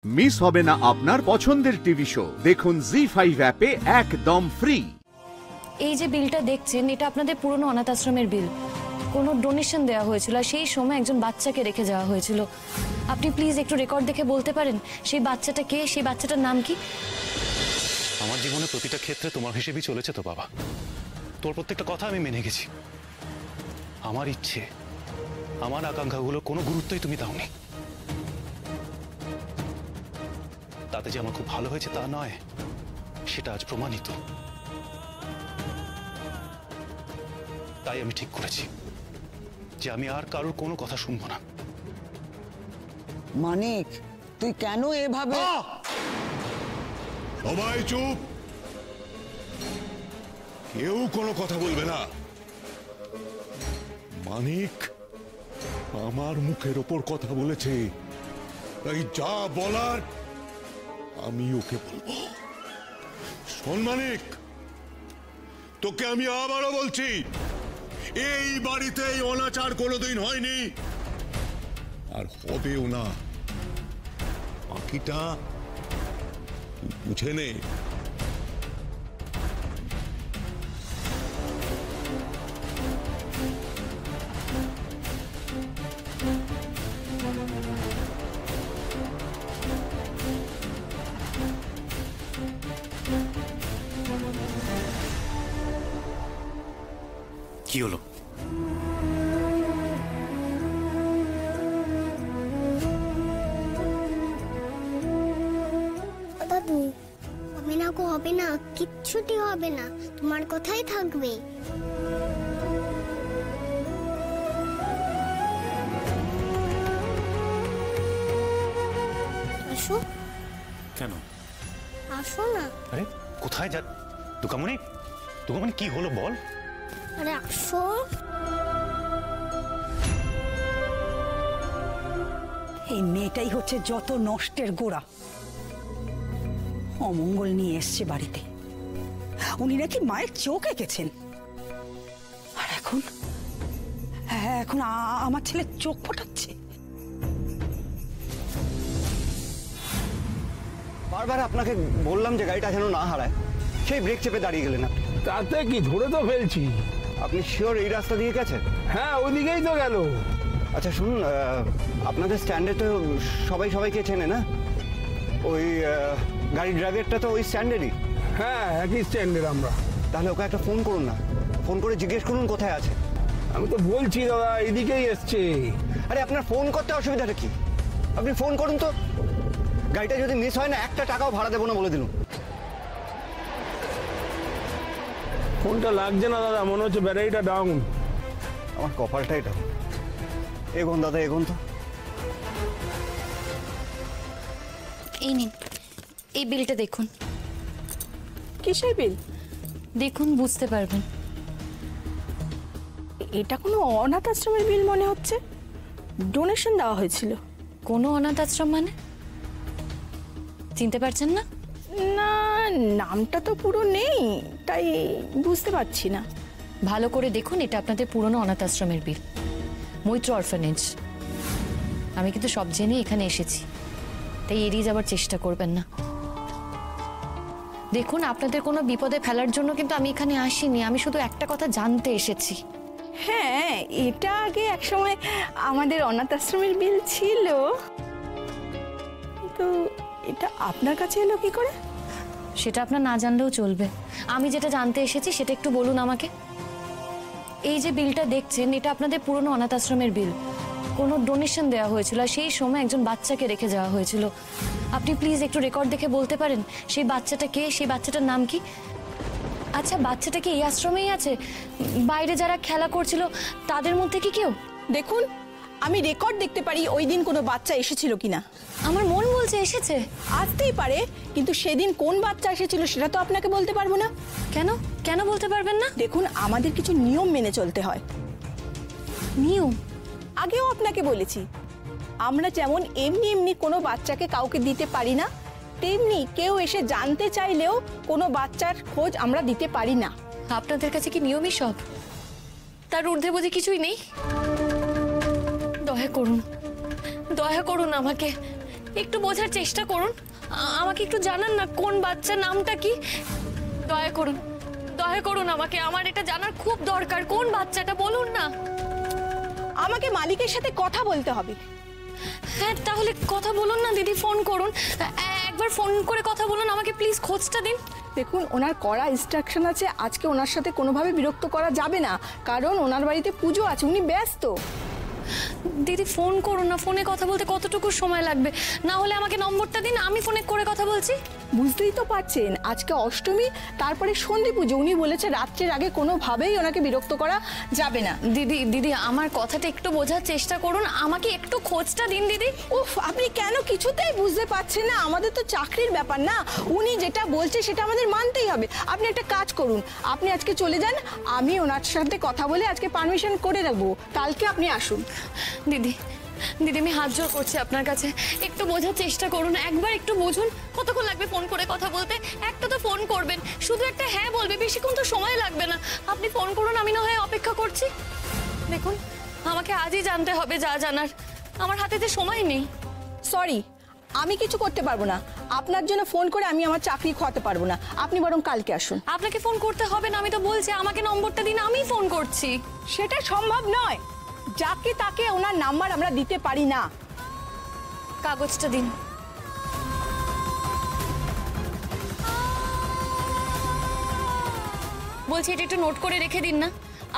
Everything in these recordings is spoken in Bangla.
মিস হবে না আপনার পছন্দের টিভি শো। দেখুন জি5 অ্যাপে একদম ফ্রি। এই যে বিলটা দেখছেন, এটা আপনাদের পুরনো অনাথ আশ্রমের বিল। কোনো ডোনেশন দেওয়া হয়েছিল আর সেই সময় একজন বাচ্চাকে রেখে যাওয়া হয়েছিল। আপনি প্লিজ একটু রেকর্ড দেখে বলতে পারেন সেই বাচ্চাটা কে, সেই বাচ্চাটার নাম কি? আমার জীবনে প্রতিটা ক্ষেত্রে তোমার হিসেবেই চলেছে তো বাবা। তোর প্রত্যেকটা কথা আমি মেনে গেছি। আমার ইচ্ছে, আমার আকাঙ্ক্ষাগুলো কোনো গুরুত্বই তুমি দাওনি। তাতে যে আমার খুব ভালো হয়েছে তা নয়, সেটা আজ প্রমাণিত। তাই আমি ঠিক করেছি যে আমি আর কারোর কোনো কথা শুনবো না। মানিক, তুই কেন এভাবে? সবাই চুপ, কেউ কোনো কথা বলবে না। মানিক আমার মুখের ওপর কথা বলেছে, তাই যা বলার আমি ওকে বলবো। শোন মানিক, তোকে আমি আবারও বলছি, এই বাড়িতে এই অনাচার কোনোদিন হয়নি আর হবেও না। বাকিটা তুই বুঝে নে। কি হলো? দাদু, হবে না গো, হবে না, কিচ্ছুটি হবে না, তোমার কথাই থাকবে। আসো। কেন? আসো না। আরে কোথায় যা? দুকামণি, দুকামণি কি হলো বল? আরে আসো। এই মেয়েটাই হচ্ছে যত নষ্টের গোড়া। অমঙ্গল নিয়ে এসছে বাড়িতে। উনি নাকি মায়ের চোখ এঁকেছেন, আর এখন এখন আমার ছেলে চোখ ফোটাচ্ছে। বারবার আপনাকে বললাম যে গাড়িটা যেন না হারায়, সেই ব্রেক চেপে দাঁড়িয়ে গেলেন আপনি। তাতে কি, ধরে তো ফেলছি। আপনি শিওর এই রাস্তা দিয়ে গেছেন? হ্যাঁ, ওইদিকেই তো গেল। আচ্ছা শুনুন, আপনাদের স্ট্যান্ডে তো সবাই সবাইকে চেনে না? ওই গাড়ির ড্রাইভারটা তো ওই স্ট্যান্ডেরই। হ্যাঁ, একই স্ট্যান্ডের আমরা। তাহলে ওকে একটা ফোন করুন না, ফোন করে জিজ্ঞেস করুন কোথায় আছে। আমি তো বলছি দাদা, এদিকেই এসছে। আরে আপনার ফোন করতে অসুবিধাটা কি? আপনি ফোন করুন তো। গাড়িটা যদি মিস হয় না, একটা টাকাও ভাড়া দেবো না বলে দিলুন। ফোনটা লাগছে না দাদা, মনে হচ্ছে ব্যাটারিটা ডাউন। আমার কপালটাই ডাউন। এগোন দাদা, এগোন তো। এই নিন, এই বিলটা দেখুন। কিসের বিল? দেখুন, বুঝতে পারবেন। এটা কোনো অনাথ আশ্রমের বিল মনে হচ্ছে। ডোনেশন দেওয়া হয়েছিল। কোনো অনাথ আশ্রম মানে? চিনতে পারছেন না? না, নামটা তো পুরো নেই, তাই বুঝতে পারছি না। ভালো করে দেখুন, এটা আপনাদের পুরনো অনাথ আশ্রমের বিল, মৈত্র অরফানেজ। আমি কিন্তু সব জেনে এখানে এসেছি, তাই এড়িয়ে যাওয়ার চেষ্টা করবেন না। দেখুন, আপনাদের কোনো বিপদে ফেলার জন্য কিন্তু আমি এখানে আসিনি। আমি শুধু একটা কথা জানতে এসেছি। হ্যাঁ, এটা আগে একসময় আমাদের অনাথ আশ্রমের বিল ছিল, তো এটা আপনার কাছে এলো কি করে? সেটা আপনার না জানলেও চলবে। আমি যেটা জানতে এসেছি সেটা একটু বলুন আমাকে। এই যে বিলটা দেখছেন, এটা আপনাদের পুরনো অনাথ আশ্রমের বিল। কোনো ডোনেশন দেওয়া হয়েছিল আর সেই সময় একজন বাচ্চাকে রেখে যাওয়া হয়েছিল। আপনি প্লিজ একটু রেকর্ড দেখে বলতে পারেন সেই বাচ্চাটা কে, সেই বাচ্চাটার নাম কি? আচ্ছা, বাচ্চাটা কি এই আশ্রমেই আছে? বাইরে যারা খেলা করছিল তাদের মধ্যে কি কেউ? দেখুন, আমি রেকর্ড দেখতে পারি ওই দিন কোনো বাচ্চা এসেছিল কিনা। আমার মন বলছে এসেছে। আসতেই পারে, কিন্তু সেদিন কোন বাচ্চা এসেছিল সেটা তো আপনাকে বলতে পারবো না। কেন কেন বলতে পারবেন না? দেখুন, আমাদের কিছু নিয়ম মেনে চলতে হয়। নিয়ম? আগেও আপনাকে বলেছি, আমরা যেমন এমনি এমনি কোনো বাচ্চাকে কাউকে দিতে পারি না, তেমনি কেউ এসে জানতে চাইলেও কোনো বাচ্চার খোঁজ আমরা দিতে পারি না। আপনাদের কাছে কি নিয়মই সব? তার ঊর্ধ্বে বুঝি কিছুই নেই? দয়া করুন, দয়া করুন আমাকে। একটু বোঝার চেষ্টা করুন। আমাকে একটু জানান না কোন বাচ্চার নামটা কি। দয়া করুন, দয়া করুন আমাকে, আমার এটা জানার খুব দরকার। কোন বাচ্চাটা বলুন না। আমাকে মালিকের সাথে কথা বলতে হবে। হ্যাঁ তাহলে কথা বলুন না দিদি, ফোন করুন, একবার ফোন করে কথা বলুন আমাকে, প্লিজ খোঁজটা দিন। দেখুন, ওনার কড়া ইনস্ট্রাকশন আছে, আজকে ওনার সাথে কোনোভাবে বিরক্ত করা যাবে না, কারণ ওনার বাড়িতে পুজো আছে, উনি ব্যস্ত। দিদি ফোন করুন না, ফোনে কথা বলতে কতটুকু সময় লাগবে? না হলে আমাকে নম্বরটা দিন, আমি ফোনে করে কথা বলছি। বুঝতেই তো পারছেন আজকে অষ্টমী, তারপরে সন্ধি পুজো, উনি বলেছে রাত্রের আগে কোনোভাবেই ওনাকে বিরক্ত করা যাবে না। দিদি আমার কথাটা একটু বোঝার চেষ্টা করুন, আমাকে একটু খোঁজটা দিন দিদি। উফ, আপনি কেন কিছুতেই বুঝতে পারছেন না? আমাদের তো চাকরির ব্যাপার না, উনি যেটা বলছে সেটা আমাদের মানতেই হবে। আপনি একটা কাজ করুন, আপনি আজকে চলে যান, আমি ওনার সাথে কথা বলে আজকে পারমিশন করে রাখবো, কালকে আপনি আসুন। দিদি আমি হাত জোড় করছি আপনার কাছে, একটু বোঝার চেষ্টা করুন, একবার একটু বুঝুন। কতক্ষণ লাগবে ফোন করে কথা বলতে? একটা তো ফোন করবেন, শুধু একটা হ্যাঁ বলবে, বেশিক্ষণ তো সময় লাগবে না। আপনি ফোন করুন, আমি না হয় অপেক্ষা করছি। দেখুন, আমাকে আজই জানতে হবে যা জানার, আমার হাতে যে সময় নেই। সরি, আমি কিছু করতে পারবো না, আপনার জন্য ফোন করে আমি আমার চাকরি খোয়াতে পারবো না, আপনি বরং কালকে আসুন। আপনাকে ফোন করতে হবে না, আমি তো বলছি আমাকে নম্বরটা দিন, আমি ফোন করছি। সেটা সম্ভব নয়, যাকে তাকে ওনার নাম্বার আমরা দিতে পারি না। কাগজটা দিন। বলছি এটা একটু নোট করে রেখে দিন না,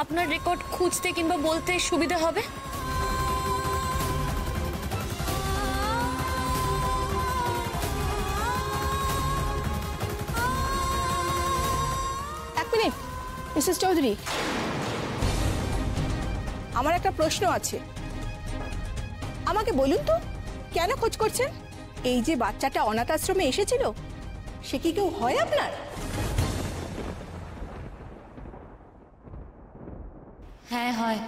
আপনার রেকর্ড খুঁজতে কিংবা বলতে সুবিধা হবে। এক মিনিট মিসেস চৌধুরী, আমার একটা প্রশ্ন আছে, আমাকে বলুন তো কেন খোঁজ করছেন? এই যে বাচ্চাটা অনাথ আশ্রমে এসেছিল, সে কি কেউ হয় আপনার? হ্যাঁ হয়,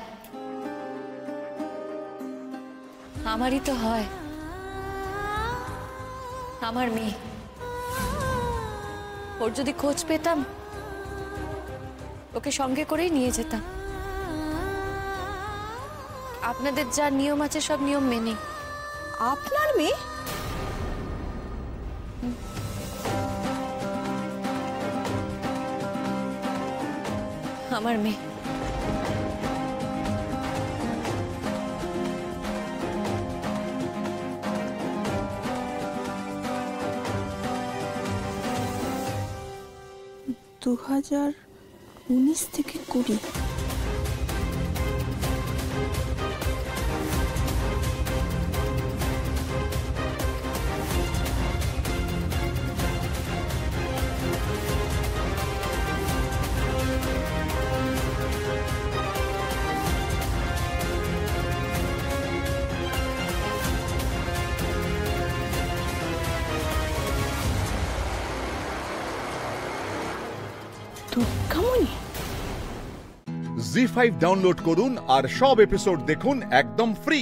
আমারই তো হয়, আমার মেয়ে। ওর যদি খোঁজ পেতাম ওকে সঙ্গে করেই নিয়ে যেতাম। আপনাদের যা নিয়ম আছে সব নিয়ম মেনে। আপনার মেয়ে? আমার মেয়ে। দু 2019 থেকে 20। দুর্গামণি। জি5 ডাউনলোড করুন আর সব এপিসোড দেখুন একদম ফ্রি।